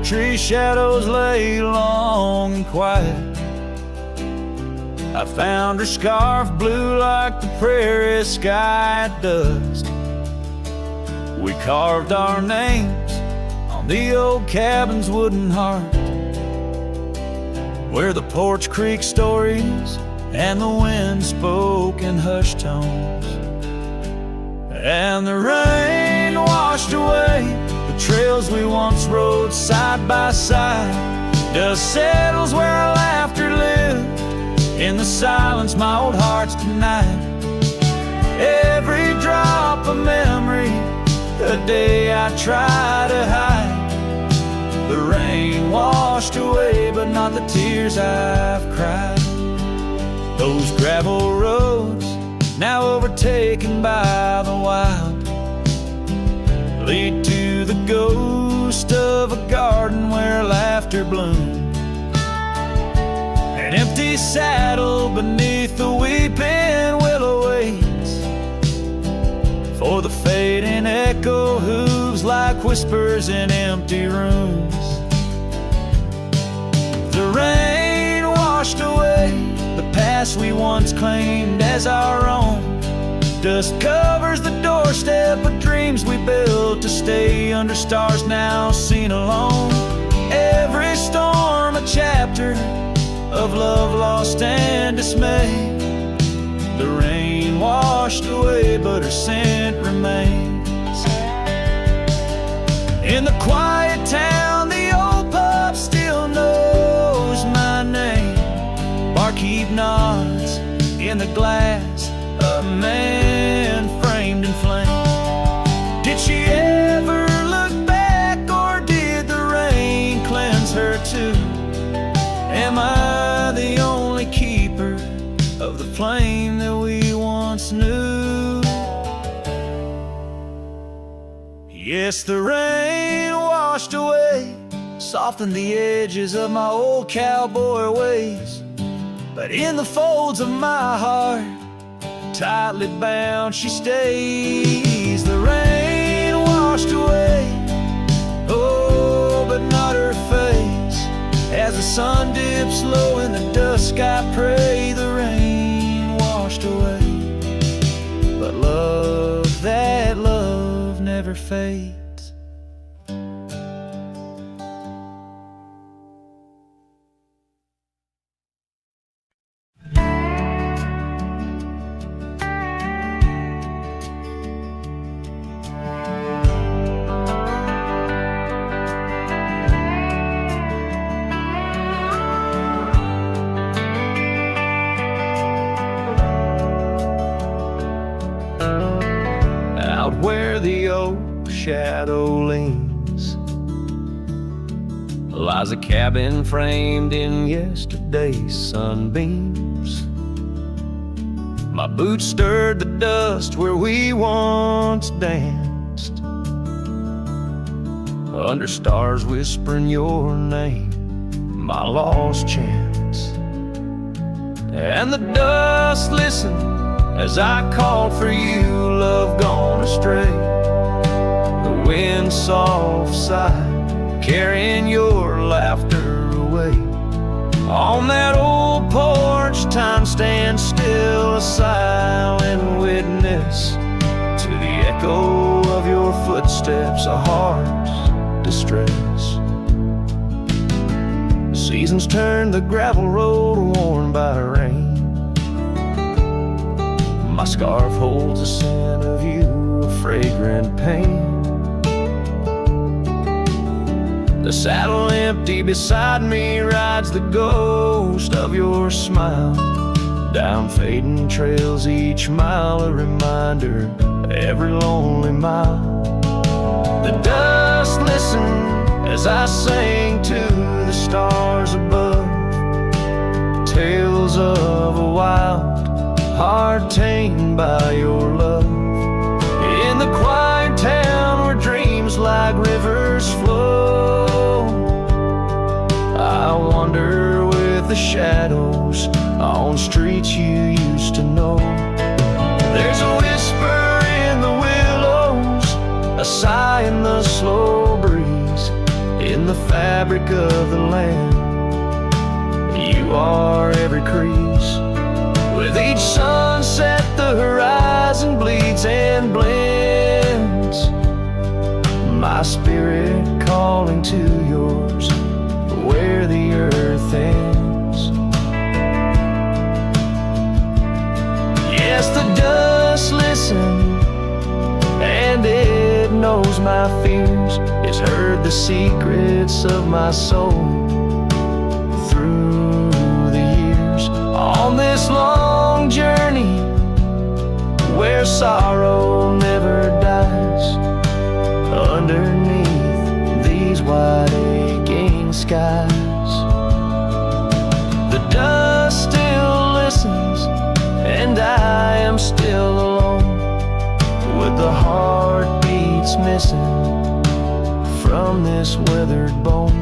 tree shadows lay long and quiet. I found her scarf blue like the prairie sky at dusk. We carved our names on the old cabin's wooden heart, where the porch creaked stories and the wind spoke in hushed tones. And the rain washed away the trails we once rode side by side. Dust settles where our laughter lived in the silence my old heart's denied. Every drop of memory, a day I try to hide. The rain washed away, but not the tears I've cried. Those gravel roads, now overtaken by the wild, lead to the ghost of a garden where laughter bloomed. An empty saddle beneath the weeping willow waits for the fading echo hooves like whispers in empty rooms. The rain washed away the past we once claimed as our own. Dust covers the doorstep of dreams we built to stay under stars now seen alone. Every storm a chapter of love lost and dismay. The rain washed away, but her scent remains. In the quiet town, the old pub still knows my name. Barkeep nods in the glass, a man framed in flame. Did she ever look back, or did the rain cleanse her too? Am I the only keeper of the flame that we once knew? Yes, the rain washed away, softened the edges of my old cowboy ways. But in the folds of my heart, tightly bound she stays. The rain washed away, oh, but not her face. As the sun dips low in the dusk, I pray the rain washed away. But love, that love never fades. Where the old shadow leans lies a cabin framed in yesterday's sunbeams. My boots stirred the dust where we once danced, under stars whispering your name, my lost chance. And the dust listened as I called for you, love gone astray. The wind soft sigh, carrying your laughter away. On that old porch, time stands still, a silent witness to the echo of your footsteps, a heart's distress. The seasons turn the gravel road worn by rain. My scarf holds a scent of you, a fragrant pain. The saddle empty beside me rides the ghost of your smile. Down fading trails each mile, a reminder every lonely mile. The dust listened as I sang to the stars above, tales of a wild heart tamed by your love. In the quiet town where dreams like rivers flow, I wander with the shadows on streets you used to know. There's a whisper in the willows, a sigh in the slow breeze. in the fabric of the land. You are every crease. With each sunset the horizon bleeds and blends, my spirit calling to yours where the earth ends. Yes, the dust listens and it knows my fears. It's heard the secrets of my soul through the years. On this long journey where sorrow never dies, underneath these wide aching skies, the dust still listens and I am still alone, with the heartbeats missing from this weathered bone.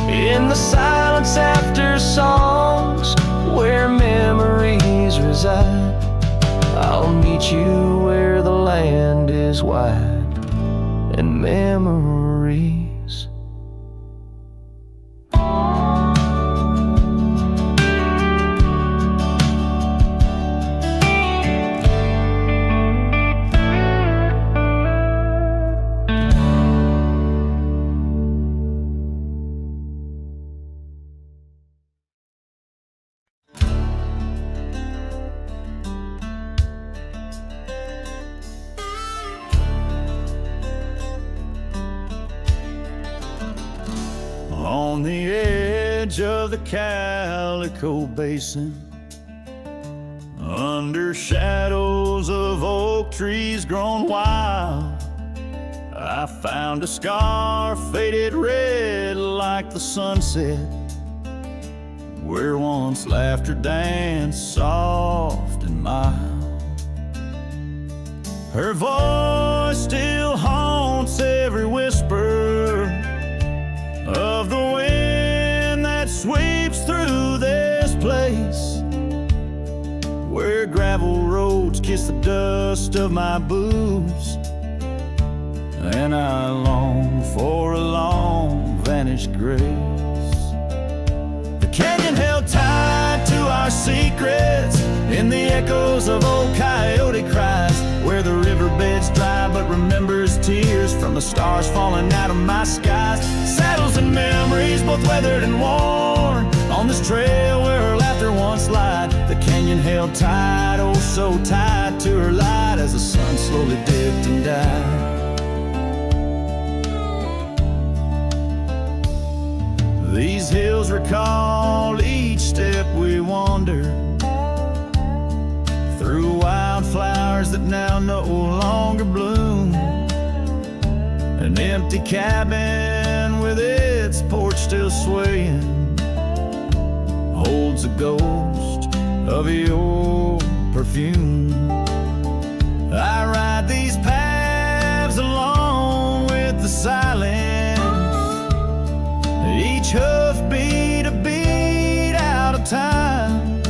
In the silence after songs where memories reside, I'll meet you where the land is wide and memories. On the edge of the Calico Basin, under shadows of oak trees grown wild, I found a scar faded red like the sunset, where once laughter danced soft and mild. Her voice still haunts every whisper of the wind that sweeps through this place, where gravel roads kiss the dust of my boots, and I long for a long vanished grace. The canyon held tight to our secrets in the echoes of old coyote cries, where the riverbed's dry but remembers tears from the stars falling out of my skies. Saddles and memories both weathered and worn on this trail where her laughter once lied. The canyon held tight, oh so tight to her light, as the sun slowly dipped and died. These hills recall each step we wandered through wildflowers that now no longer bloom. An empty cabin with its porch still swaying holds a ghost of your perfume. I ride these paths along with the silence, each hoofbeat a beat out of time,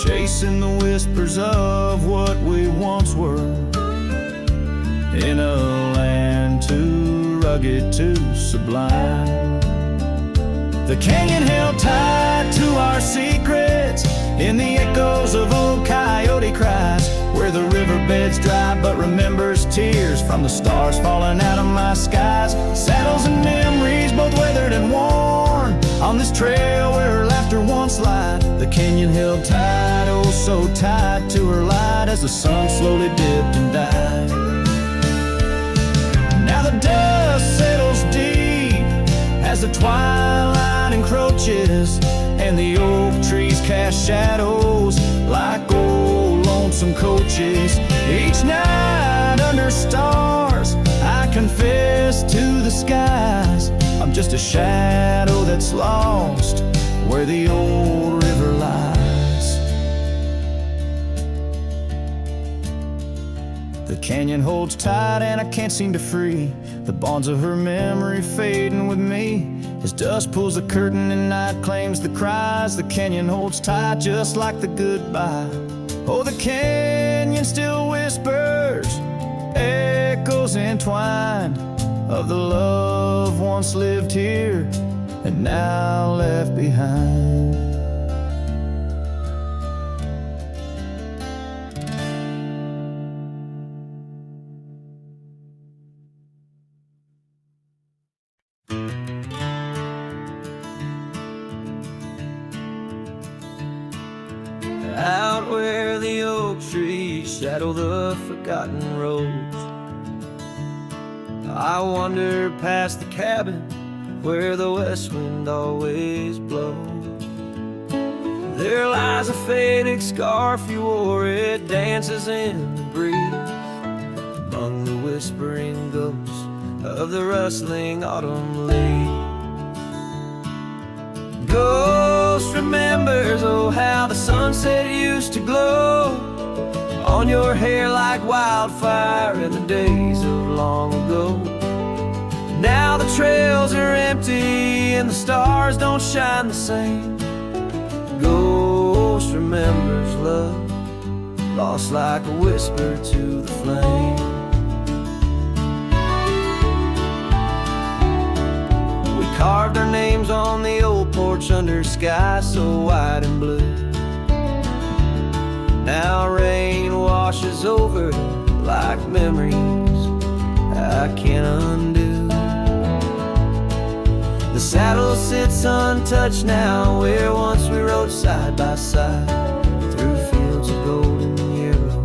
chasing the whispers of what we once were, in a land too rugged, too sublime. The canyon held tight to our secrets in the echoes of old coyote cries, where the riverbed's dry but remembers tears from the stars falling out of my skies. Saddles and memories both weathered and worn on this trail where her laughter once lied. The canyon held tight, oh so tight to her light, as the sun slowly dipped and died. Now the dust settles deep as the twilight encroaches, and the oak trees cast shadows like old lonesome coaches. Each night under stars I confess to the skies, I'm just a shadow that's lost where the old river lies. The canyon holds tight and I can't seem to free the bonds of her memory fading with me. As dusk pulls the curtain and night claims the cries, the canyon holds tight just like the goodbye. Oh, the canyon still whispers, echoes entwined of the love once lived here and now left behind. Out where the oak trees shadow the forgotten roads, I wander past the cabin where the west wind always blows. There lies a faded scarf you wore, it dances in the breeze among the whispering ghosts of the rustling autumn leaves. Ghost remembers, oh, how the sunset used to glow on your hair like wildfire in the days of long ago. Now the trails are empty and the stars don't shine the same. Ghost remembers love, lost like a whisper to the flame. We carved our names on the old porch under sky so white and blue. Now rain washes over like memories I can't undo. The saddle sits untouched now where once we rode side by side through fields of golden yarrow.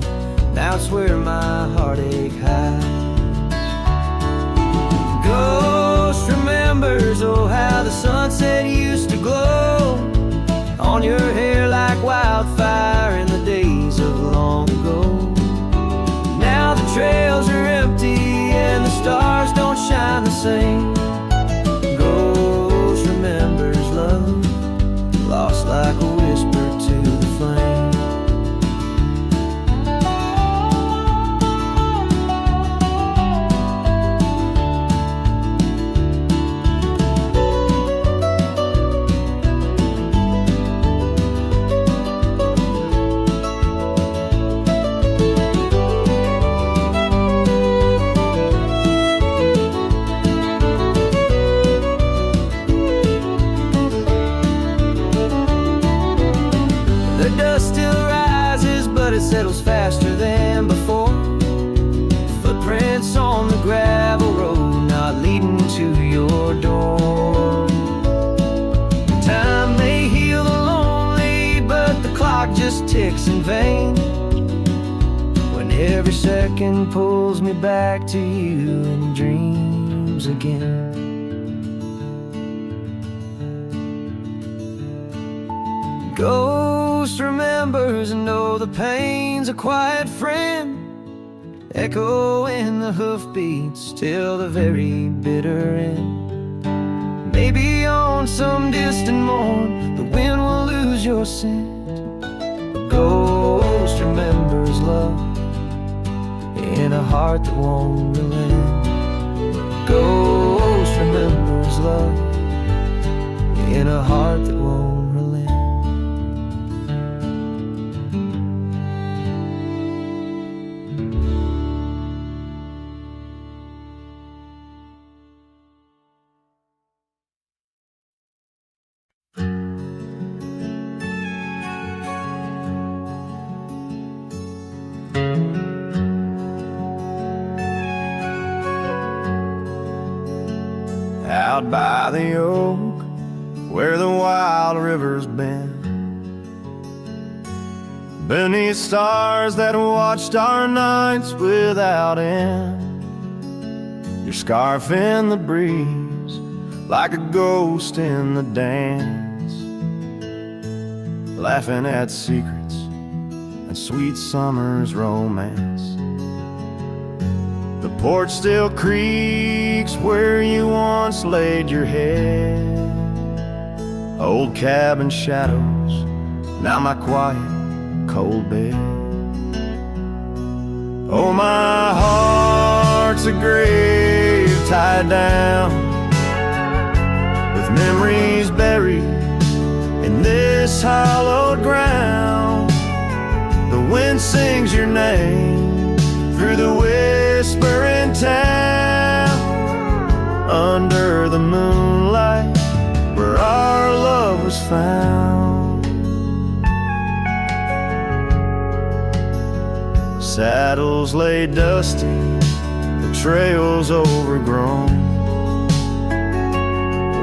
Now it's where my heartache hides. Ghost remembers, oh, how the sunset used to glow on your hair like wildfire in the days of long ago. Now the trails are empty and the stars don't shine the same. Ghost remembers love, lost like a whisper to the flame. Settles faster than before. Footprints on the gravel road, not leading to your door. Time may heal the lonely, but the clock just ticks in vain when every second pulls me back to you in dreams again. Ghost remembers, and oh, the pain's a quiet friend, echo in the hoofbeats till the very bitter end. Maybe on some distant morn the wind will lose your scent. Ghost remembers love in a heart that won't relent. Ghost remembers love in a heart that won't relent. Out by the oak, where the wild river's been, beneath stars that watched our nights without end, your scarf in the breeze, like a ghost in the dance, laughing at secrets and sweet summer's romance. The porch still creaks where you once laid your head. Old cabin shadows, now my quiet, cold bed. Oh, my heart's a grave tied down with memories buried in this hallowed ground. The wind sings your name through the whispering town. saddles lay dusty, the trails overgrown,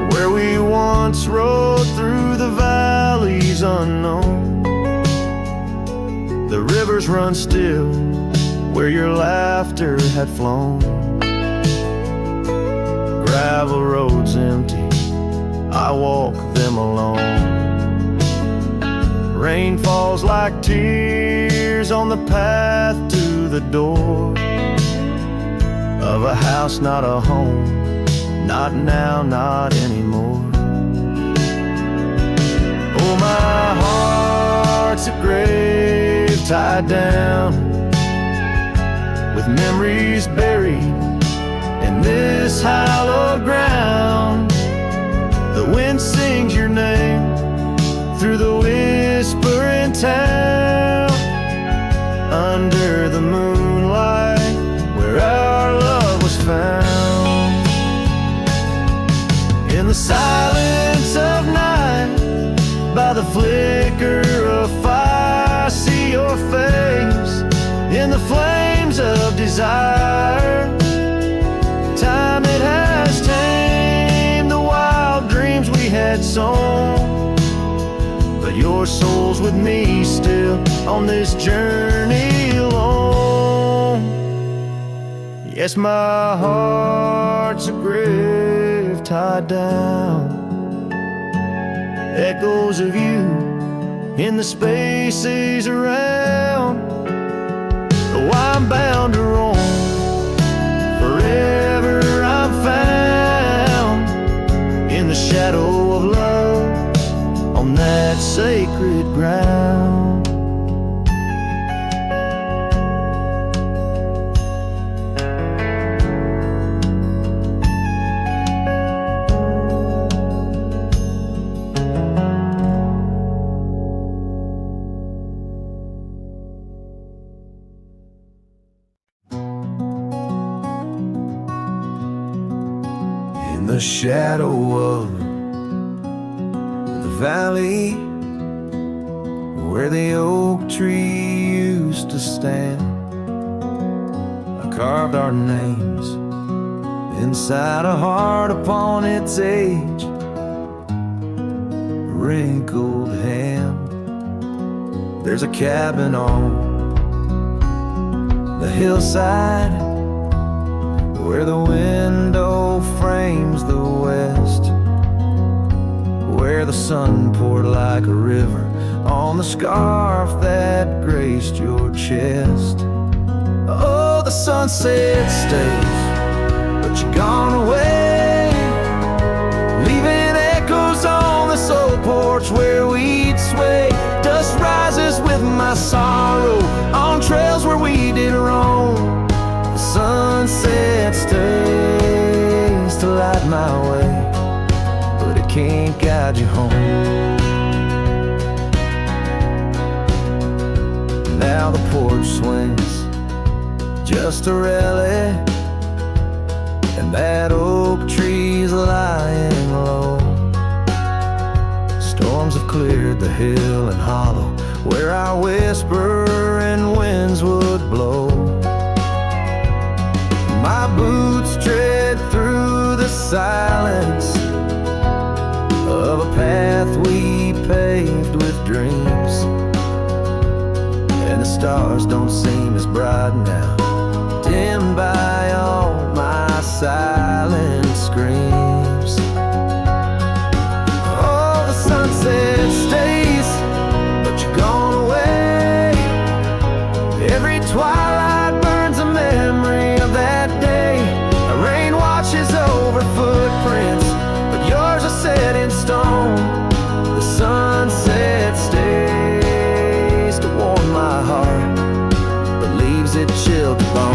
where we once rode through the valleys unknown. The rivers run still where your laughter had flown. Gravel roads empty, I walk them alone. Rain falls like tears on the path to the door of a house, not a home, not now, not anymore. Oh, my heart's a grave tied down with memories buried in this hallowed ground. The wind sings your name through the whispering town, under the moonlight where our love was found. In the silence of night, by the flicker of fire, I see your face in the flames of desire. Time it has tamed the wild dreams we had sown, but your soul's with me still on this journey alone. Yes, my heart's a grave tied down, echoes of you in the spaces around. Oh, I'm bound to roam, forever I'm found in the shadow of love on that sacred ground. In the shadow of the valley where the oak tree used to stand, I carved our names inside a heart upon its age, wrinkled hand. There's a cabin on the hillside where the window frames the west, where the sun poured like a river on the scarf that graced your chest. Oh, the sunset stays, but you're gone away, leaving echoes on this old porch where we'd sway. Dust rises with my sorrow on trails where we did roam. The sunset stays to light my way, but it can't guide you home. Now the porch swings just a relic, and that oak tree's lying low. Storms have cleared the hill and hollow where our whispering winds would blow. My boots tread through the silence of a path we paved with dreams, and the stars don't seem as bright now, dimmed by all my silent screams. Oh, the sunset stays, but you're gone away. Every twilight burns a memory of that day. The rain washes over footprints, but yours are set in stone. The sunset stays to warm my heart, but leaves it chilled to bone.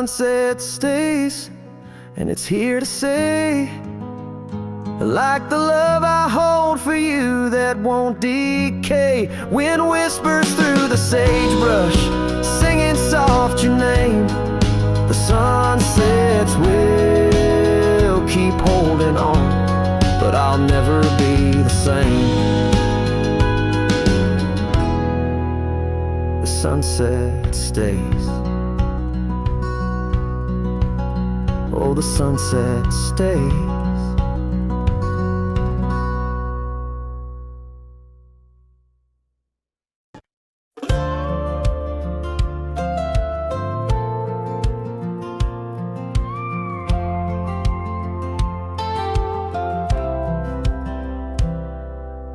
sunset stays, and it's here to say, like the love I hold for you that won't decay. Wind whispers through the sagebrush, singing soft your name. The sunsets will keep holding on, but I'll never be the same. The sunset stays. Oh, the sunset stays.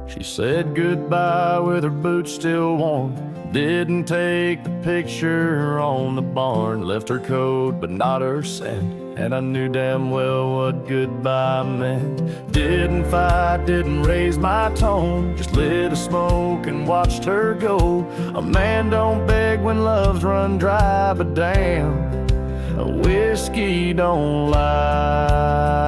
She said goodbye with her boots still warm. Didn't take the picture on the barn. Left her coat but not her scent, and I knew damn well what goodbye meant. Didn't fight, didn't raise my tone, just lit a smoke and watched her go. A man don't beg when love's run dry, but damn, a whiskey don't lie.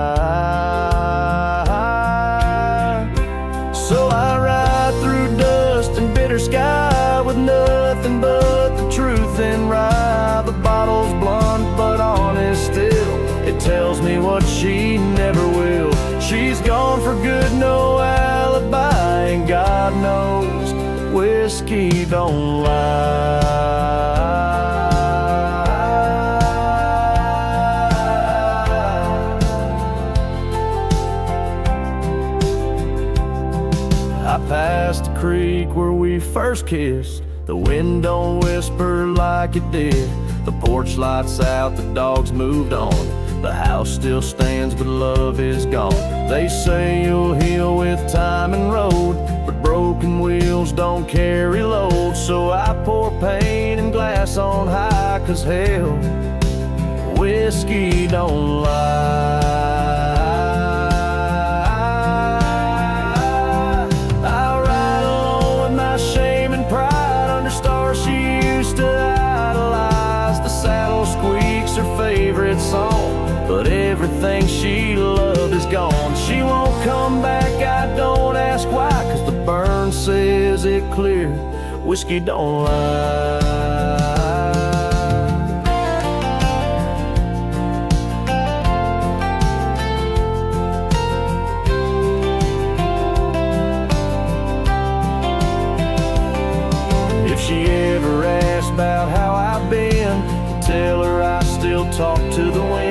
So I ride through dust and bitter sky with nothing but the truth in rye. The bottle's blunt but honest still, it tells me what she never will. She's gone for good, no alibi, and God knows whiskey don't lie. I passed the creek where we first kissed. The wind don't whisper like it did. The porch lights out, the dogs moved on. The house still stands, but love is gone. They say you'll heal with time and road, but broken wheels don't carry load. So I pour pain and glass on high, 'cause hell, whiskey don't lie. I ride alone with my shame and pride under stars she used to idolize. The saddle squeaks her favorite song, but everything she loved is gone. She won't come back, I don't ask why, 'cause the burn says it clear, whiskey don't lie. If she ever asks about how I've been, tell her I still talk to the wind.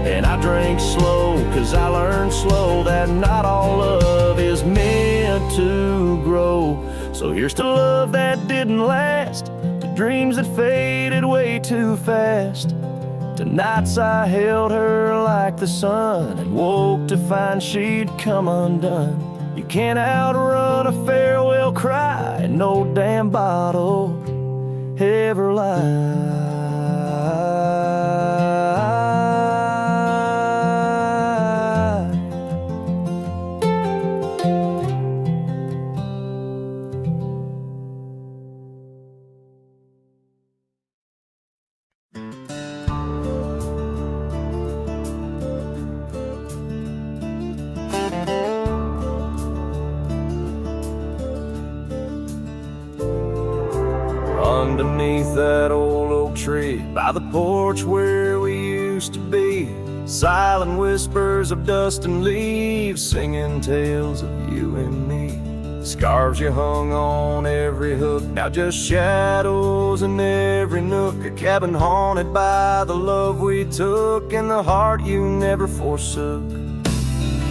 And I drink slow, 'cause I learned slow that not all love is meant to grow. So here's to love that didn't last, to dreams that faded way too fast, to nights I held her like the sun and woke to find she'd come undone. You can't outrun a farewell cry, and no damn bottle ever lies. Underneath that old oak tree, by the porch where we used to be, silent whispers of dust and leaves, singing tales of you and me. Scarves you hung on every hook, now just shadows in every nook. A cabin haunted by the love we took, and the heart you never forsook.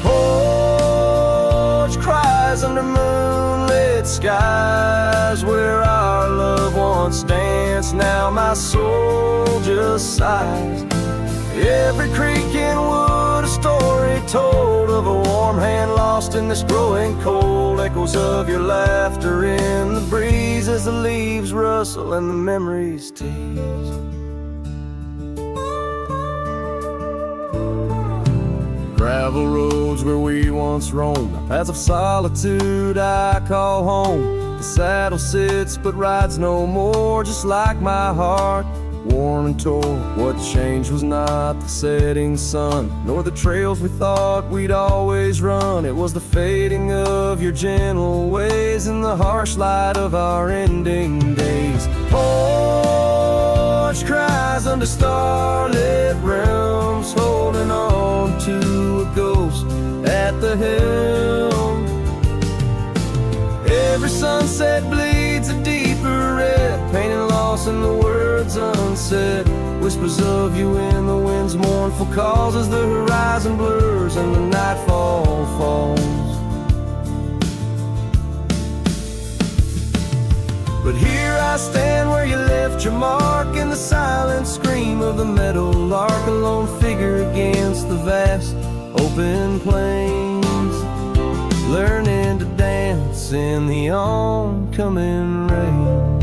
Porch cries under moonlit skies, where our love once danced, now my soul just sighs. Every creek and wood, a story told of a warm hand lost in this growing cold. Echoes of your laughter in the breeze as the leaves rustle and the memories tease. Gravel roads where we once roamed, paths of solitude I call home. The saddle sits but rides no more, just like my heart worn and torn. What changed was not the setting sun, nor the trails we thought we'd always run. It was the fading of your gentle ways and the harsh light of our ending days. Porch cries under starlit realms, holding on to a ghost at the helm. Every sunset bleeds a deeper red, painting loss in the words unsaid. Whispers of you in the wind's mournful calls as the horizon blurs and the nightfall falls. But here I stand where you left your mark, in the silent scream of the meadow lark, a lone figure against the vast open plains, learning to dance in the oncoming rains.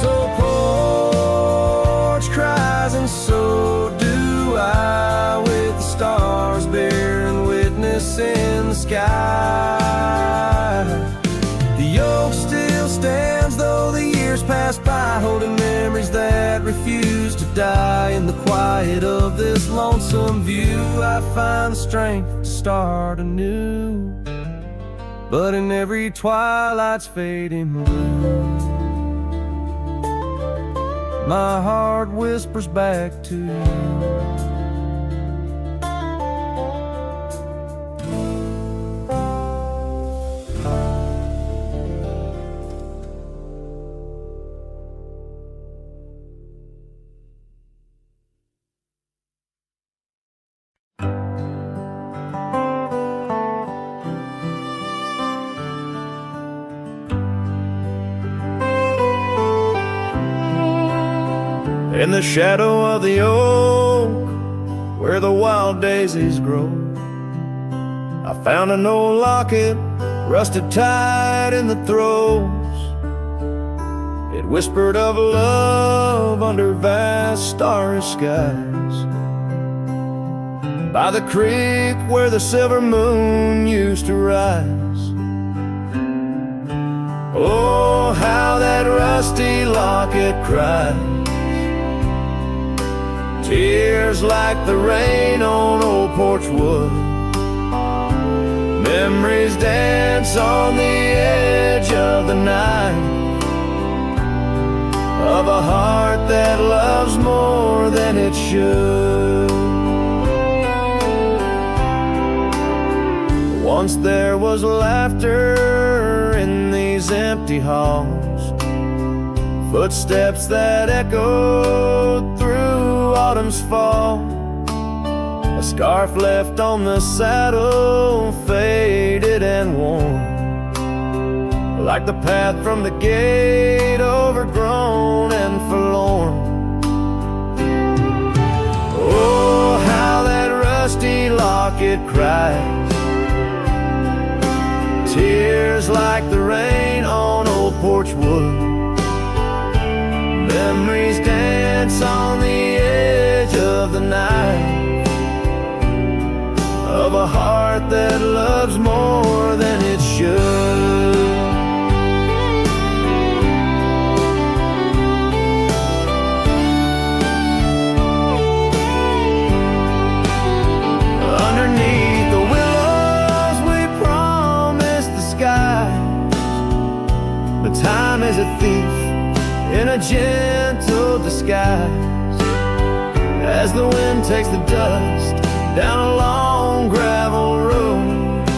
So porch cries and so do I, with the stars bearing witness in the sky. The oak still stands though the years pass by, holding memories that refuse to die. In the quiet of this lonesome view, I find the strength to start anew. But in every twilight's fading blue, my heart whispers back to you. In the shadow of the oak, where the wild daisies grow, I found an old locket, rusted tight in the throes. It whispered of love under vast starry skies, by the creek where the silver moon used to rise. Oh, how that rusty locket cried, tears like the rain on old porch wood. Memories dance on the edge of the night, of a heart that loves more than it should. Once there was laughter in these empty halls, footsteps that echoed through autumn's fall. A scarf left on the saddle, faded and worn, like the path from the gate, overgrown and forlorn. Oh, how that rusty locket cries, tears like the rain on old porch wood. Memories dance on the edge of the night, of a heart that loves more than it should. Underneath the willows we promised the skies, but time is a thief in a gentle disguise. As the wind takes the dust down a long gravel road,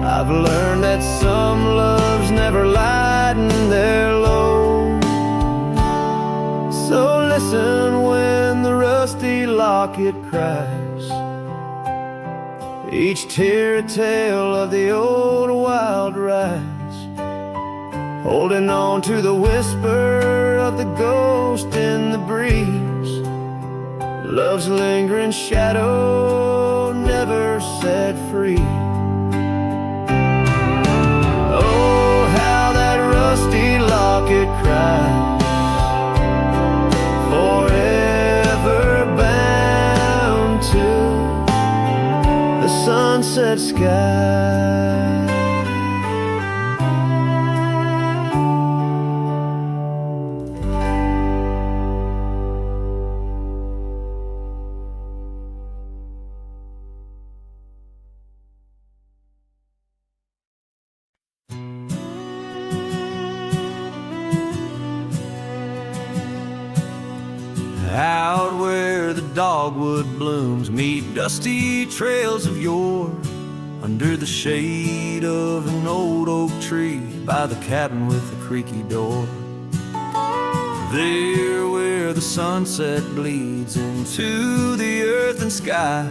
I've learned that some loves never lighten their load. So listen when the rusty locket cries, each tear a tale of the old wild ride, holding on to the whisper of the ghost in the breeze. Love's lingering shadow never set free. Oh, how that rusty locket cries, forever bound to the sunset sky. dogwood blooms meet dusty trails of yore, under the shade of an old oak tree by the cabin with the creaky door. There where the sunset bleeds into the earth and sky,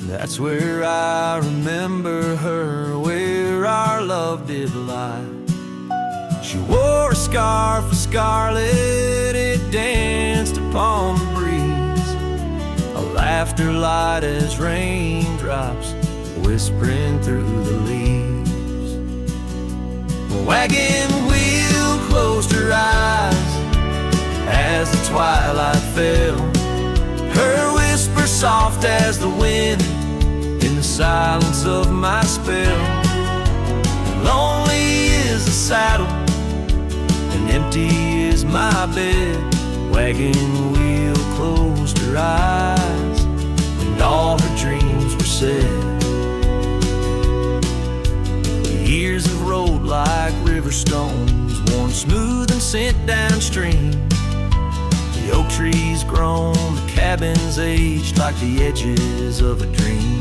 that's where I remember her, where our love did lie. She wore a scarf of scarlet, it danced upon the breeze, a laughter light as raindrops whispering through the leaves. A wagon wheel closed her eyes as the twilight fell, her whisper soft as the wind in the silence of my spell. Lonely is the saddle and empty is my bed. Wagon wheel closed her eyes and all her dreams were said. The years have rolled like river stones, worn smooth and sent downstream. The oak trees grown, the cabins aged like the edges of a dream.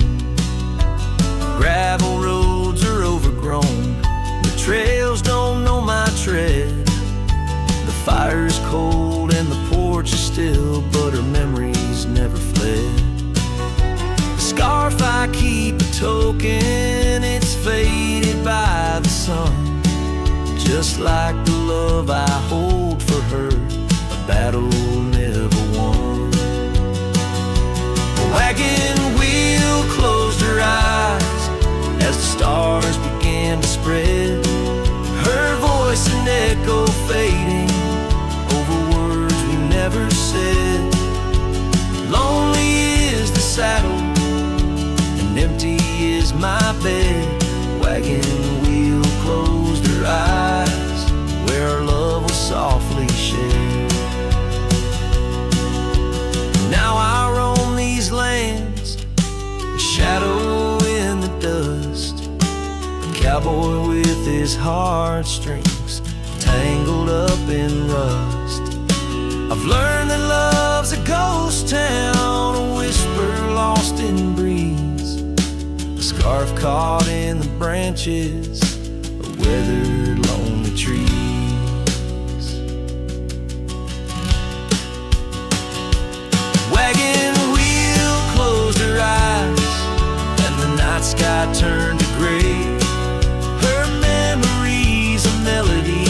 Gravel roads are overgrown, the trails don't know my tread. The fire's cold and the porch is still, but her memories never fled. The scarf I keep a token, it's faded by the sun, just like the love I hold for her, a battle never won. The wagon wheel closed her eyes as the stars began to spread, her voice an echo fading over words we never said. Lonely is the saddle and empty is my bed. Wagon wheel closed her eyes where our love was softly shared. Now I roam these lands, a shadow in the dust, a cowboy with his heartstrings tangled up in rust. I've learned that love's a ghost town, a whisper lost in breeze, a scarf caught in the branches of weathered lonely trees. Wagon wheel closed her eyes and the night sky turned to gray, her memories a melody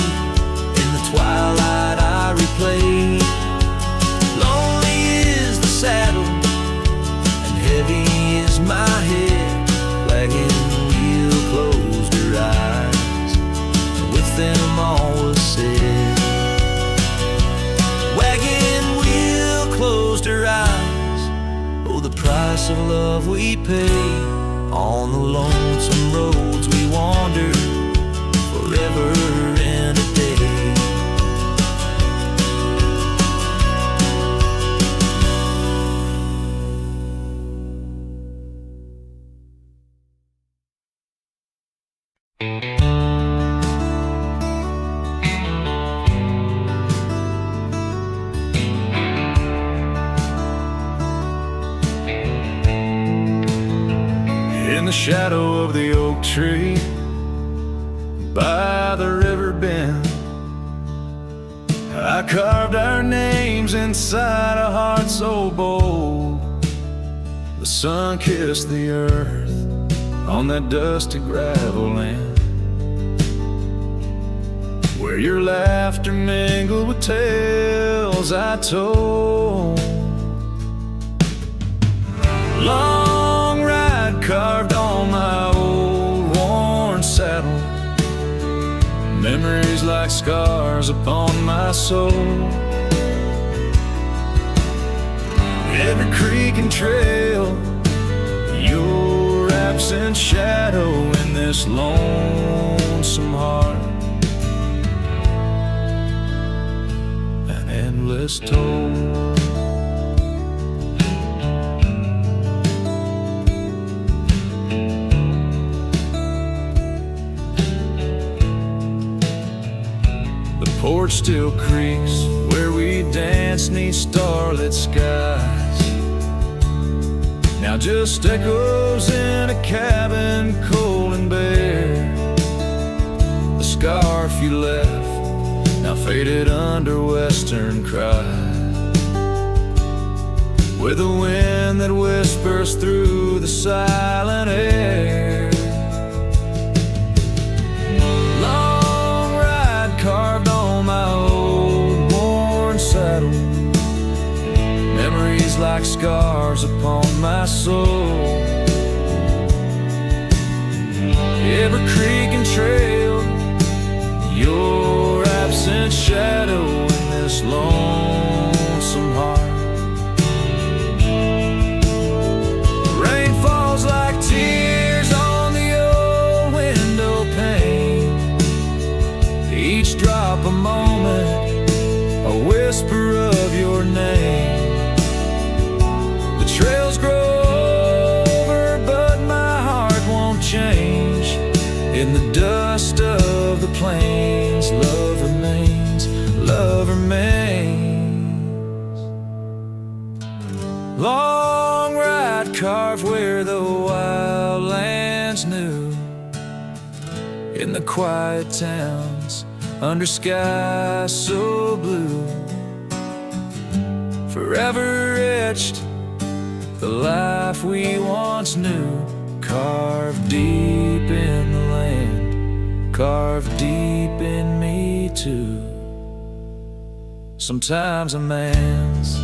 in the twilight I replay. Lonely is the saddle and heavy is my head. Wagon wheel closed her eyes and with them all was said. Wagon wheel closed her eyes, oh the price of love we pay, on the lonesome roads we wander forever and a day. In the shadow of the oak tree by the river bend, I carved our names inside a heart so bold. The sun kissed the earth on that dusty gravel land, where your laughter mingled with tales I told. Long ride carved on my old worn saddle, memories like scars upon my soul. Every creek and trail, your absent shadow in this lonesome heart, an endless toll. The porch still creaks where we dance 'neath starlit skies. now just echoes in a cabin cold and bare. The scarf you left, now faded under western cry, with a wind that whispers through the silent air. Long ride carved on my old worn saddle, memories like scars upon my soul. Every creek and trail, your absent shadow in this lonesome heart. Rain falls like tears on the old window pane, each drop a moment, a whisper of your name. The trails grow over, but my heart won't change. In the dust of the plains, love remains, love remains. Long ride carved where the wildlands knew, in the quiet towns, under skies so blue. Forever etched, the life we once knew, carved deep in the land, carved deep in me too. Sometimes a man's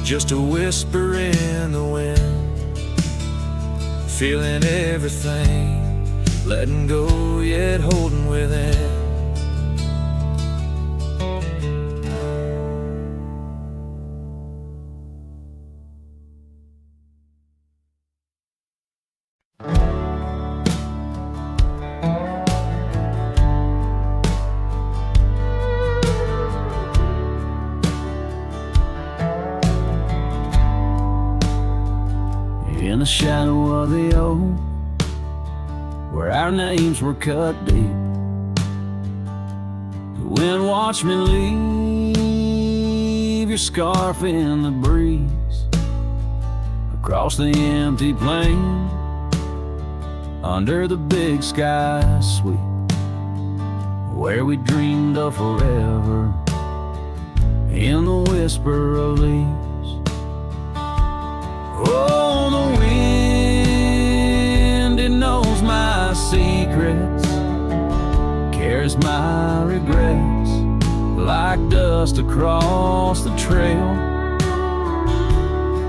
just a whisper in the wind, feeling everything, letting go yet holding within. In the shadow of the oak, where our names were cut deep, the wind watched me leave your scarf in the breeze, across the empty plain, under the big sky sweep, where we dreamed of forever, in the whisper of leaves. Oh, the wind, it knows my secrets, carries my regrets like dust across the trail.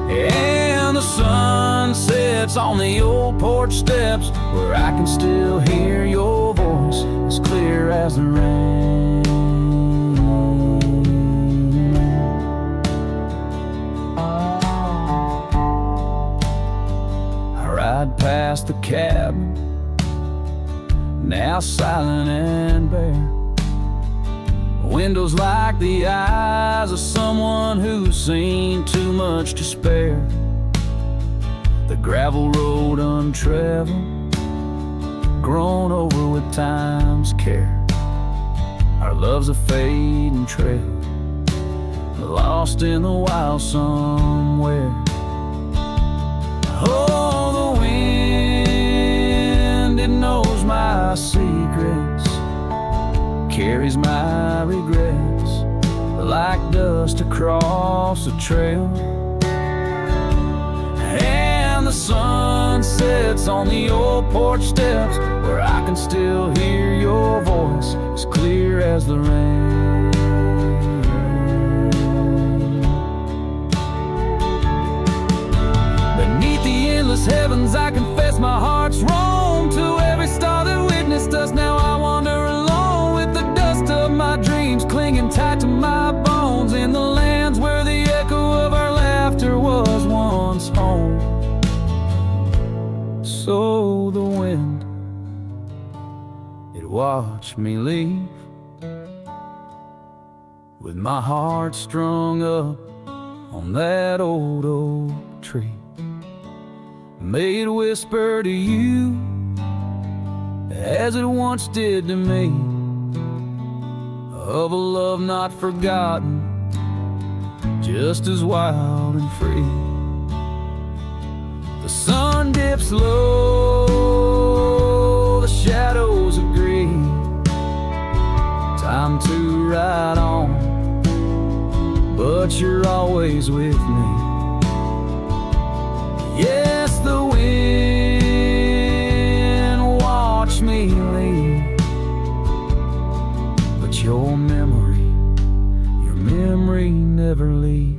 And the sun sets on the old porch steps, where I can still hear your voice as clear as the rain. Ride past the cabin, now silent and bare, windows like the eyes of someone who's seen too much to spare. The gravel road untraveled, grown over with time's care. Our love's a fading trail, lost in the wild somewhere. Oh, the wind, it knows my secrets, carries my regrets like dust across the trail. And the sun sets on the old porch steps, where I can still hear your voice as clear as the rain. Heavens, I confess my heart's wrong to every star that witnessed us. Now I wander alone with the dust of my dreams clinging tight to my bones, in the lands where the echo of our laughter was once home. So the wind, it watched me leave, with my heart strung up on that old oak tree. May it whisper to you, as it once did to me, of a love not forgotten, just as wild and free. The sun dips low, the shadows agree. Time to ride on, but you're always with me. Yes, the wind watched me leave, but your memory never leaves.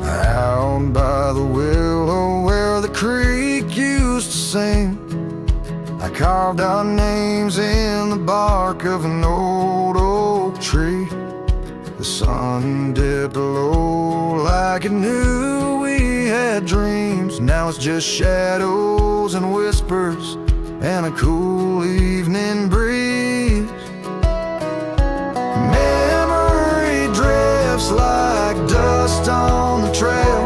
Out by the willow where the creek used to sing, I carved our names in the bark of an old oak tree. The sun dipped low like it knew we had dreams. Now it's just shadows and whispers and a cool evening breeze. Memory drifts like dust on the trail,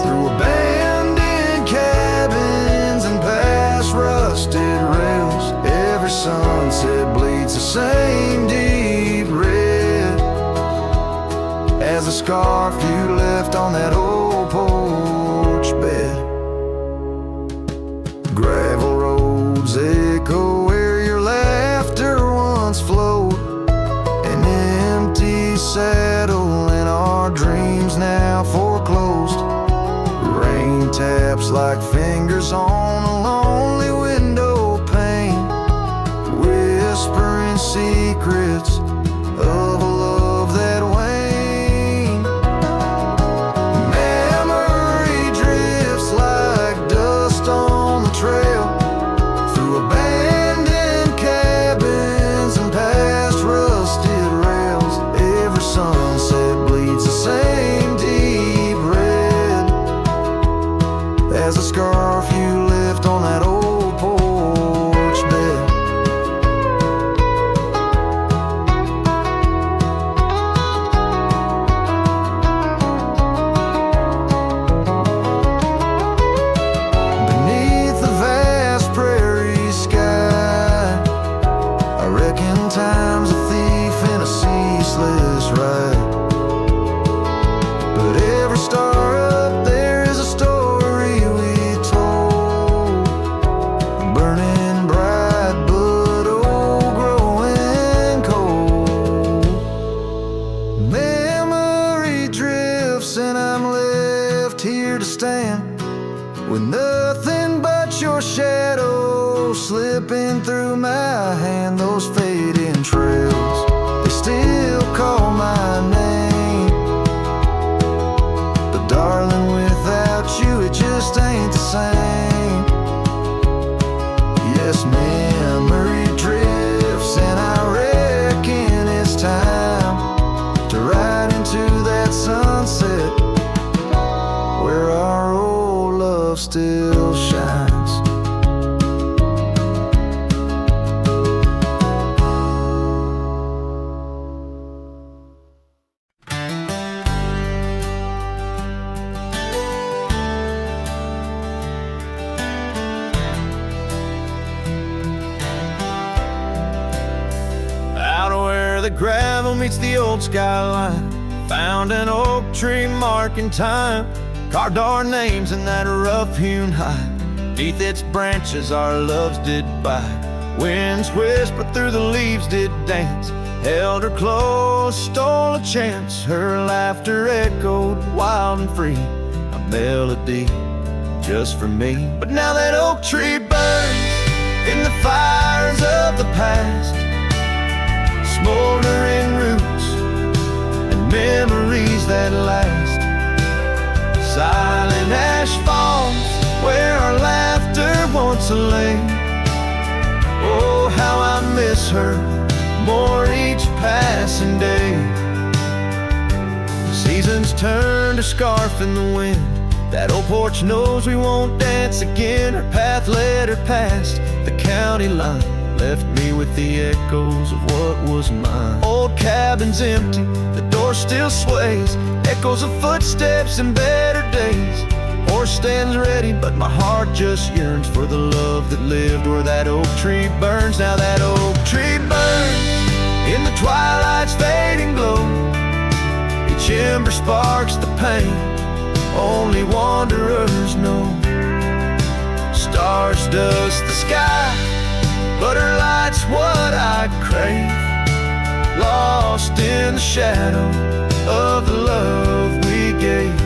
through abandoned cabins and past rusted rails. Every sunset bleeds the same deep red as the scarf you left on that old porch bed. Gravel roads echo where your laughter once flowed, an empty saddle and our dreams now foreclosed. Rain taps like fingers on a lonely window pane, whispering secrets of a love that waned. Memory drifts like dust on the trail, through abandoned cabins and past rusted rails. Every sunset bleeds the same deep red as the scarf you left on that old porch bed. Beneath the vast prairie sky, I reckon time's a thief in a ceaseless ride. But every star up there is a story we told, burning bright but old, growing cold. Memory drifts and I'm left here to stand, with nothing but your shadow slipping through my hand. Those fading trails, they still call my name, but darling, without you it just ain't the same. Yes, memory drifts and I reckon it's time to ride into that sunset where our old love still shines. Out where the gravel meets the old skyline, found an oak tree marking time, carved our names in that rough-hewn hide. Neath its branches our loves did bide. Winds whispered through the leaves did dance, held her close, stole a chance. Her laughter echoed wild and free, a melody just for me. But now that oak tree burns in the fires of the past, smoldering roots and memories that last. Silent ash falls where our laughter once lay. Oh, how I miss her more each passing day. cabins turned to scarf in the wind. That old porch knows we won't dance again. Her path led her past the county line, left me with the echoes of what was mine. Old cabin's empty, the door still sways, echoes of footsteps in better days. Horse stands ready, but my heart just yearns for the love that lived where that oak tree burns. Now that oak tree burns in the twilight's fading glow. Each ember sparks the pain only wanderers know. Stars dust the sky, but her light's what I crave, lost in the shadow of the love we gave.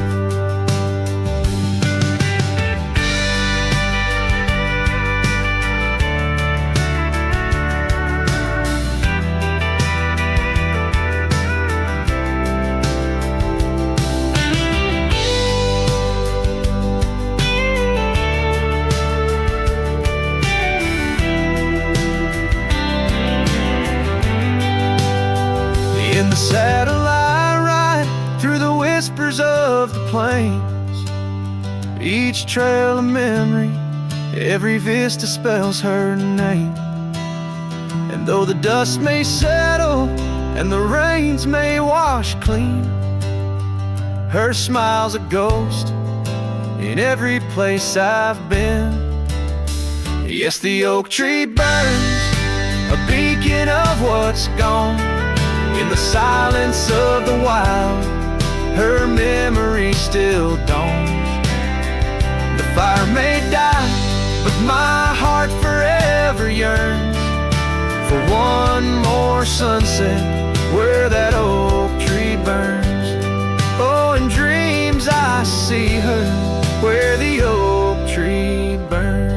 In the saddle I ride through the whispers of the plains. Each trail a memory, every vista spells her name. And though the dust may settle and the rains may wash clean, her smile's a ghost in every place I've been. Yes, the oak tree burns, a beacon of what's gone. In the silence of the wild, her memory still dawns. The fire may die, but my heart forever yearns for one more sunset where that oak tree burns. Oh, in dreams I see her where the oak tree burns.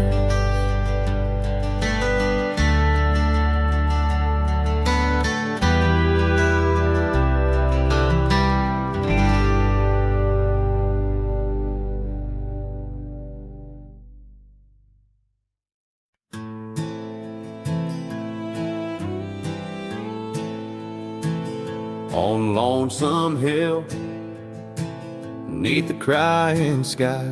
On Lonesome Hill, neath the crying sky,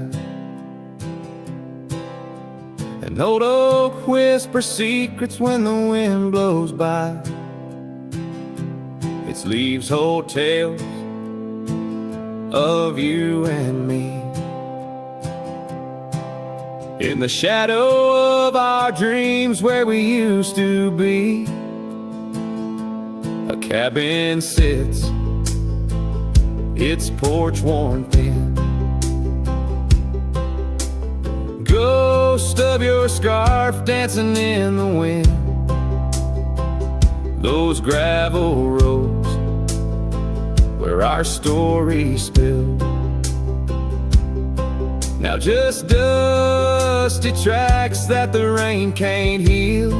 an old oak whispers secrets when the wind blows by. Its leaves hold tales of you and me. In the shadow of our dreams where we used to be, a cabin sits, its porch worn thin. Ghost of your scarf dancing in the wind. Those gravel roads where our stories spilled, now just dusty tracks that the rain can't heal.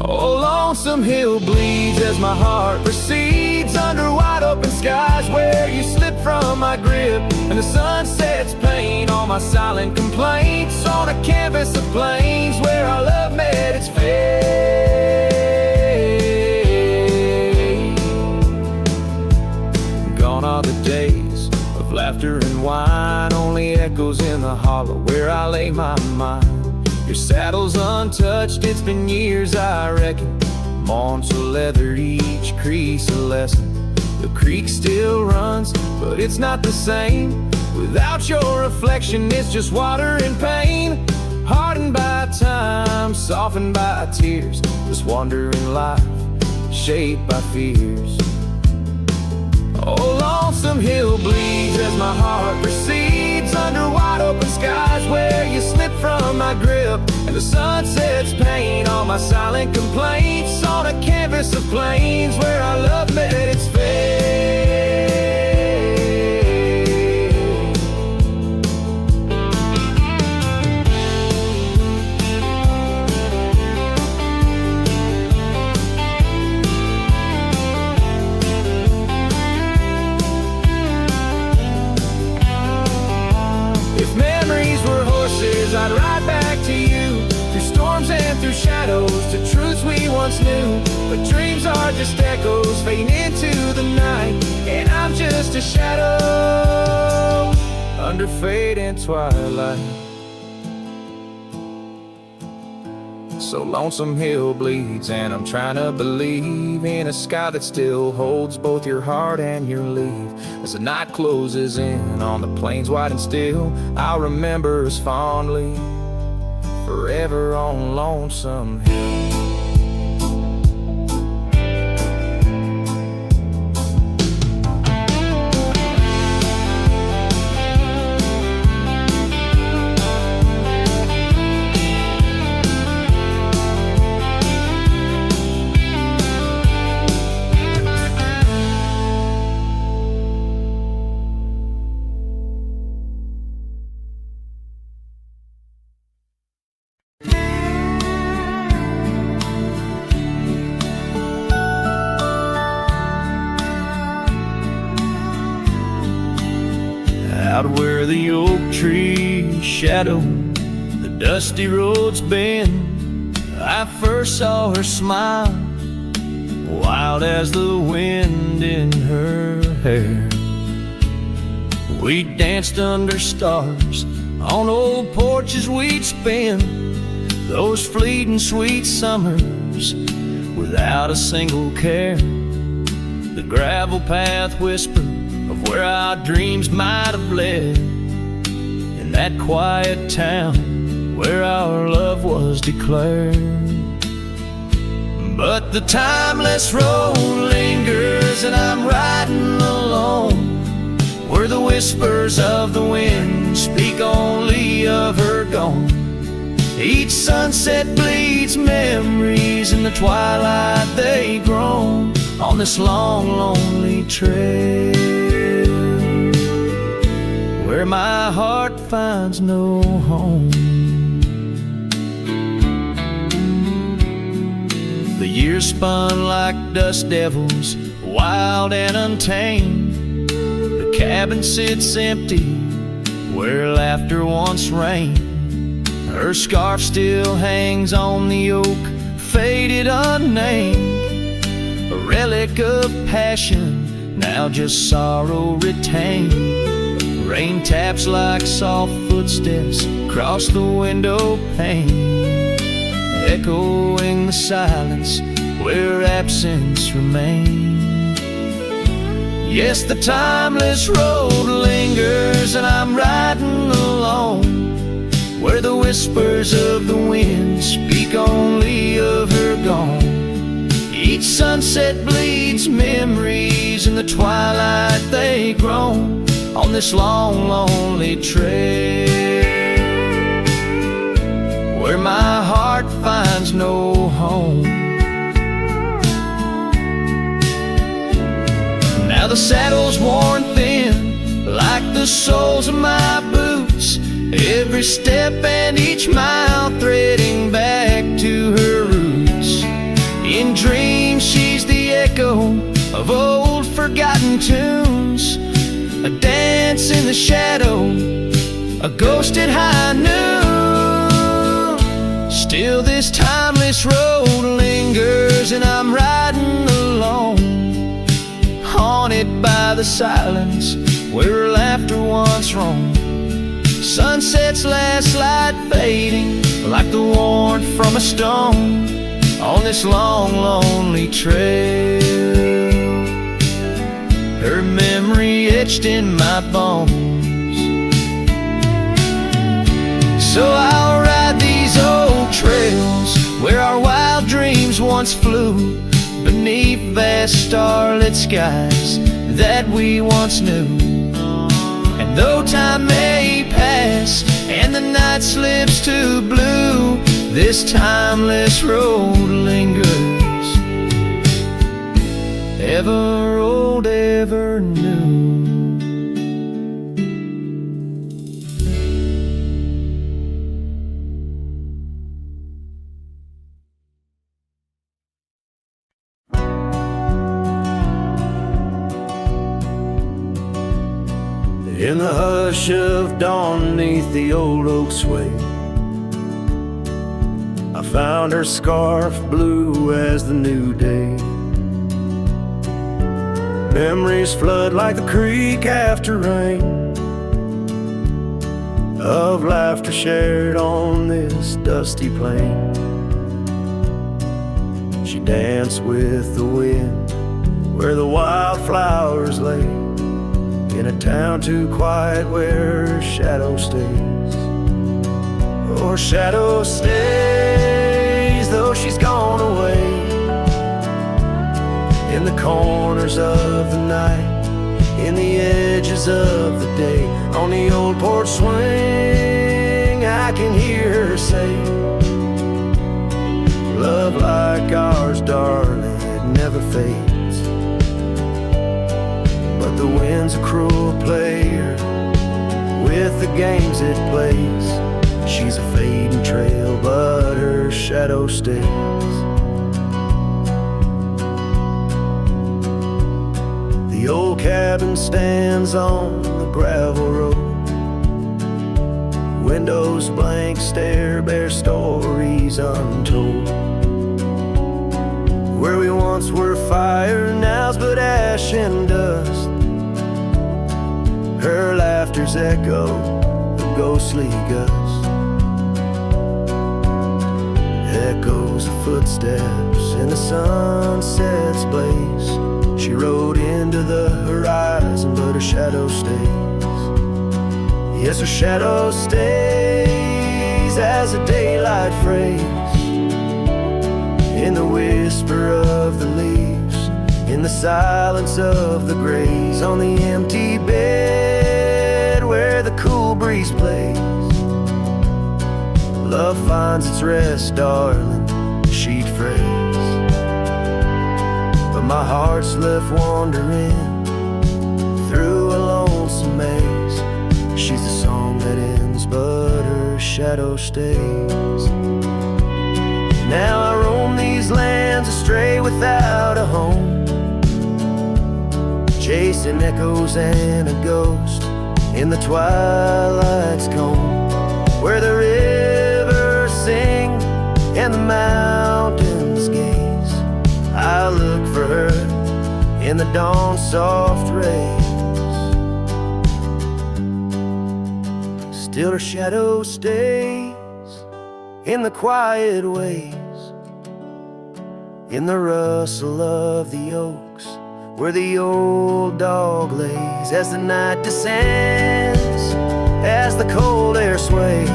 Oh, Lonesome Hill bleeds as my heart proceeds under wide open skies where you slip from my grip, and the sun sets paint on my silent complaints on a canvas of plains where our love met its fate. Gone are the days of laughter and wine, only echoes in the hollow where I lay my mind. Your saddle's untouched, it's been years I reckon. Mourn's a leather, each crease a lesson. The creek still runs, but it's not the same. Without your reflection, it's just water and pain. Hardened by time, softened by tears. This wandering life, shaped by fears. Oh, Lonesome Hill bleeds as my heart proceeds under wide open skies where you slip from my grip, and the sun sets paint on my silent complaints on a canvas of plains where our love met its fate. I'd ride back to you through storms and through shadows to truths we once knew. But dreams are just echoes fading into the night, and I'm just just a shadow under fading twilight. So lonesome hill bleeds, and I'm trying to believe in a sky that still holds both your heart and your leave. As the night closes in on the plains wide and still, I'll remember us fondly forever on Lonesome Hill. Out where the oak trees shadow the dusty roads bend, I first saw her smile, wild as the wind in her hair. We danced under stars, on old porches we'd spend those fleeting sweet summers without a single care. The gravel path whispered of where our dreams might have led, in that quiet town where our love was declared. But the timeless road lingers, and I'm riding alone, where the whispers of the wind speak only of her gone. Each sunset bleeds memories, in the twilight they groan on this long, lonely trail, where my heart finds no home. The years spun like dust devils, wild and untamed. The cabin sits empty, where laughter once reigned. Her scarf still hangs on the oak, faded unnamed, a relic of passion, now just sorrow retained. Rain taps like soft footsteps across the window pane, echoing the silence where absence remains. Yes, the timeless road lingers, and I'm riding alone, where the whispers of the wind speak only of her gone. Each sunset bleeds memories, in the twilight they groan on this long, lonely trail, where my heart finds no home. Now the saddle's worn thin, like the soles of my boots, every step and each mile threading back to her roots. In dreams she's the echo of old forgotten tunes, a dance in the shadow, a ghost at high noon. Still this timeless road lingers, and I'm riding alone, haunted by the silence where laughter once roamed. Sunset's last light fading like the warmth from a stone on this long, lonely trail, her memory etched in my bones. So I'll ride these old trails where our wild dreams once flew, beneath vast starlit skies that we once knew. And though time may pass and the night slips to blue, this timeless road lingers, ever old, ever new. In the hush of dawn neath the old oak sway, I found her scarf blue as the new day. Memories flood like the creek after rain, of laughter shared on this dusty plain. She danced with the wind where the wildflowers lay, in a town too quiet where her shadow stays. Oh, her shadow stays, though she's gone away, in the corners of the night, in the edges of the day. On the old porch swing, I can hear her say, love like ours, darling, it never fades. But the wind's a cruel player with the games it plays. She's a fading trail, but her shadow stays. The old cabin stands on the gravel road, windows blank stare, bear stories untold. Where we once were fire, now's but ash and dust. Her laughter's echo, the ghostly gust. Echoes of footsteps in the sunset's blaze. She rode into the horizon, but her shadow stays. Yes, her shadow stays as a daylight phrase, in the whisper of the leaves, in the silence of the grays, on the empty bed where the cool breeze plays. Love finds its rest, darling, she'd phrase. But my heart's left wandering through a lonesome maze. She's the song that ends, but her shadow stays. Now I roam these lands astray without a home, chasing echoes and a ghost in the twilight's comb, where the rivers sing and the mountains gaze. I look for her in the dawn's soft rays. Still her shadow stays in the quiet ways, in the rustle of the oaks, where the old dog lays. As the night descends, as the cold air sways,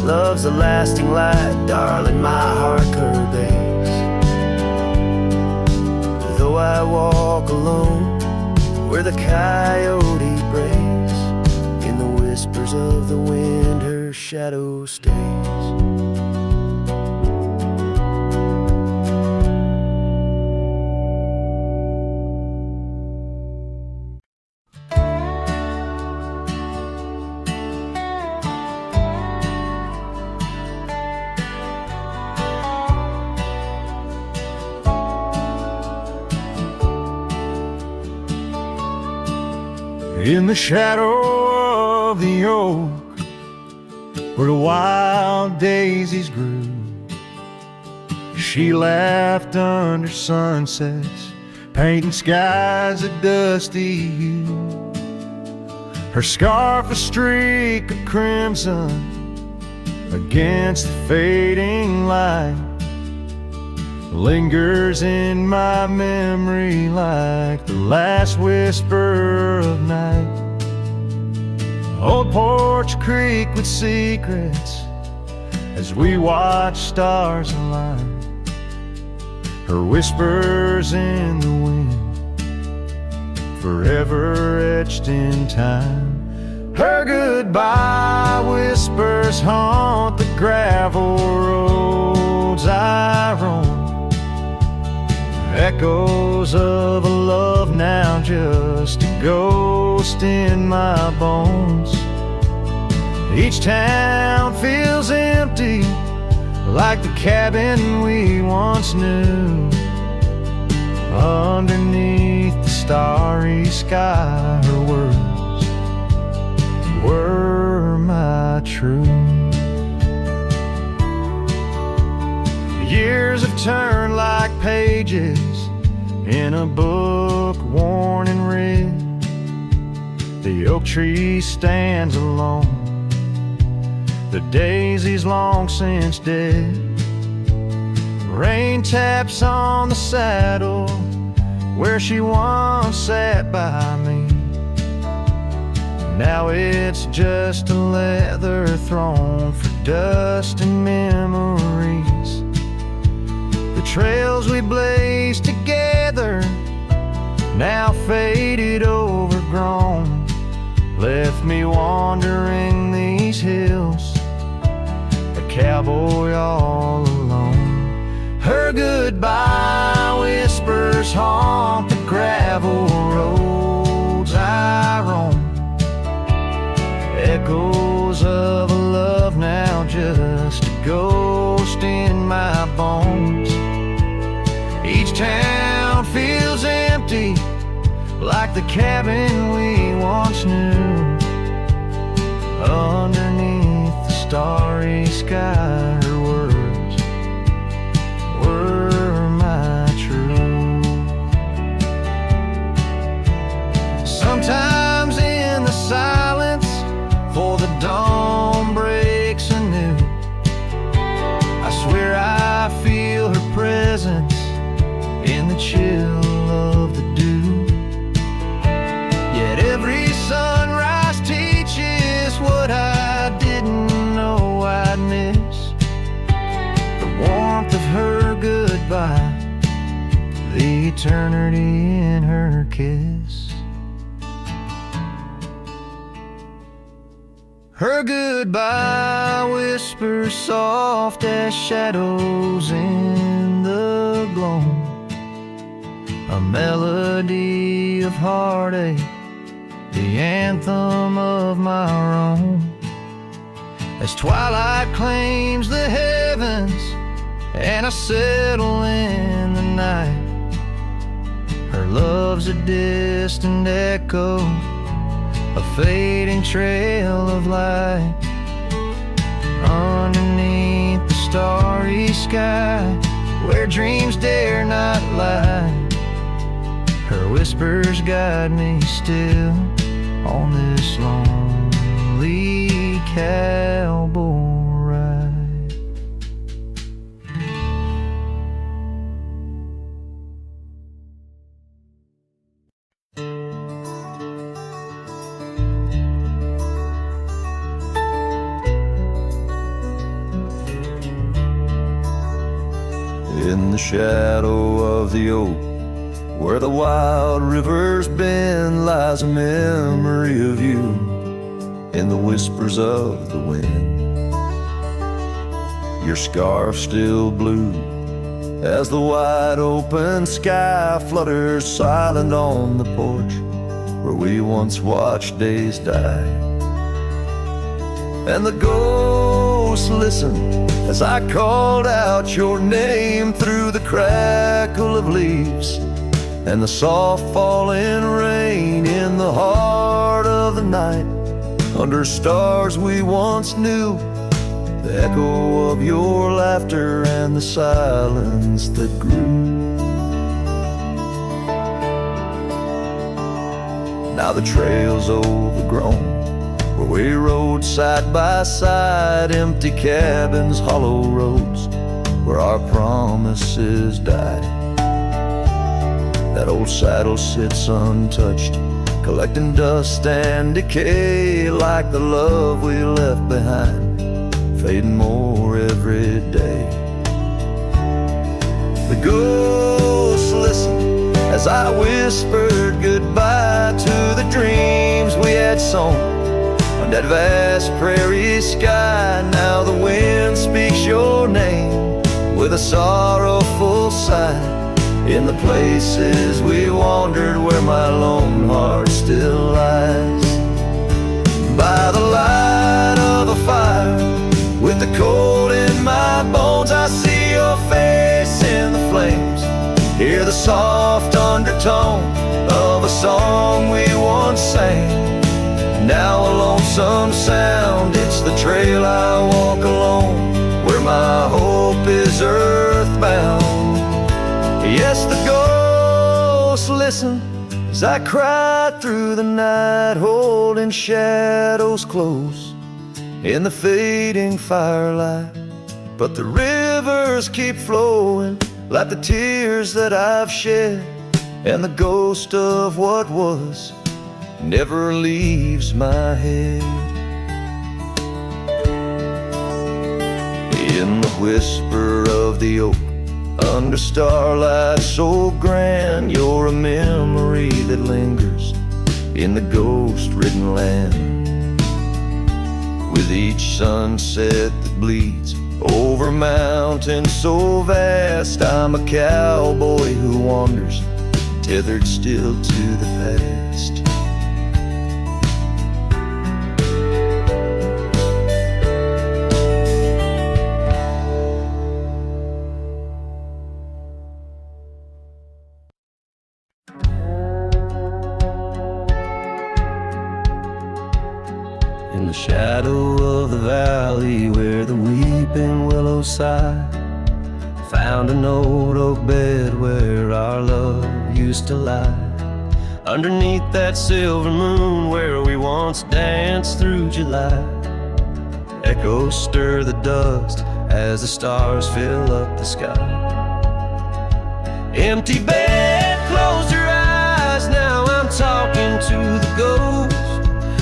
love's a lasting light, darling, my heart curves. Though I walk alone where the coyote brays, in the whispers of the wind her shadow stays. In the shadow of the oak, where the wild daisies grew, she laughed under sunsets, painting skies a dusty hue. Her scarf a streak of crimson against the fading light, lingers in my memory like the last whisper of night. Old Porch Creek with secrets as we watch stars align, her whispers in the wind forever etched in time. Her goodbye whispers haunt the gravel roads I roam, echoes of a love now just a ghost in my bones. Each town feels empty like the cabin we once knew. Underneath the starry sky, her words were my truth. Years have turned like pages in a book worn and read. The oak tree stands alone, the daisy's long since dead. Rain taps on the saddle where she once sat by me. Now it's just a leather throne for dust and memories. The trails we blazed together, now faded, overgrown, left me wandering these hills, a cowboy all alone. Her goodbye whispers haunt the gravel roads I roam, echoes of a love now just a ghost in my bones. Each town feels empty, like the cabin we once knew. Underneath the starry sky, her words were my truth. Sometimes in the silence, for the dawn breaks anew, I swear I feel her presence in the chill of the dew. Yet every sunrise teaches what I didn't know I'd miss. The warmth of her goodbye, the eternity in her kiss. Her goodbye whispers soft as shadows in the gloam, a melody of heartache, the anthem of my own. As twilight claims the heavens and I settle in the night, her love's a distant echo, a fading trail of light. Underneath the starry sky, where dreams dare not lie, her whispers guide me still on this lonely cowboy ride. In the shadow of the oak, where the wild rivers bend, lies a memory of you in the whispers of the wind. Your scarf still blue as the wide open sky flutters silent on the porch where we once watched days die. And the ghosts listened as I called out your name through the crackle of leaves and the soft falling rain. In the heart of the night, under stars we once knew, the echo of your laughter and the silence that grew. Now the trail's overgrown, where we rode side by side, empty cabins, hollow roads, where our promises died. That old saddle sits untouched, collecting dust and decay, like the love we left behind, fading more every day. The ghosts listened as I whispered goodbye to the dreams we had sown on that vast prairie sky. Now the wind speaks your name with a sorrowful sigh, in the places we wandered where my lone heart still lies. By the light of a fire, with the cold in my bones, I see your face in the flames, hear the soft undertone of a song we once sang. Now a lonesome sound, it's the trail I walk alone, where my hope is earthbound. Yes, the as I cried through the night, holding shadows close in the fading firelight. But the rivers keep flowing like the tears that I've shed, and the ghost of what was never leaves my head. In the whisper of the oak, under starlight so grand, you're a memory that lingers in the ghost-ridden land. With each sunset that bleeds over mountains so vast, I'm a cowboy who wanders, tethered still to the past. In the shadow of the valley where the weeping willows sigh, found an old oak bed where our love used to lie. Underneath that silver moon where we once danced through July, echoes stir the dust as the stars fill up the sky. Empty bed, closed her eyes, now I'm talking to the ghost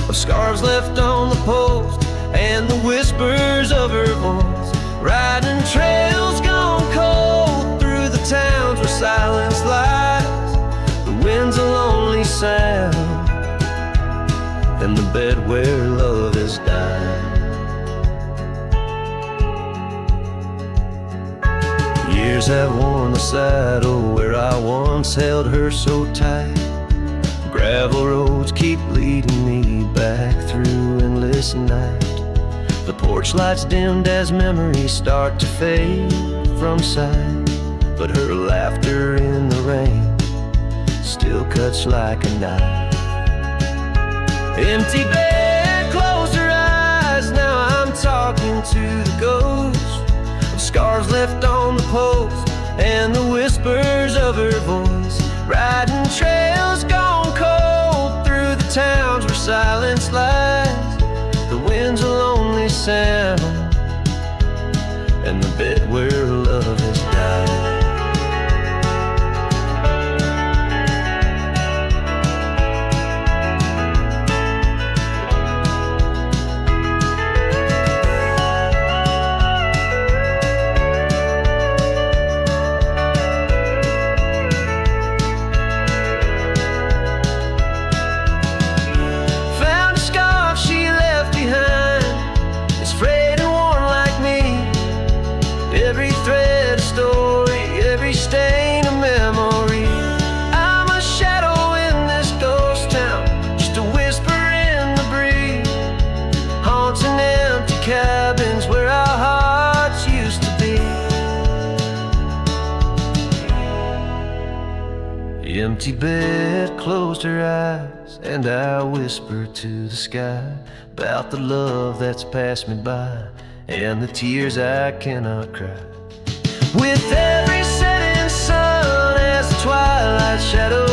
of scarves left on the post and the whispers of her voice. Riding trails gone cold through the towns where silence lies. The wind's a lonely sound and the bed where love has died. Years have worn the saddle where I once held her so tight. Gravel roads keep leading me back through endless night. The porch lights dimmed as memories start to fade from sight, but her laughter in the rain still cuts like a knife. Empty bed, closed her eyes, now I'm talking to the ghost of scars left on the post and the whispers of her voice. Riding trails gone cold through the towns where silence lies. The wind's a lonely sound and the bed where love has died. Empty bed, closed her eyes, and I whisper to the sky about the love that's passed me by and the tears I cannot cry. With every setting sun as the twilight shadow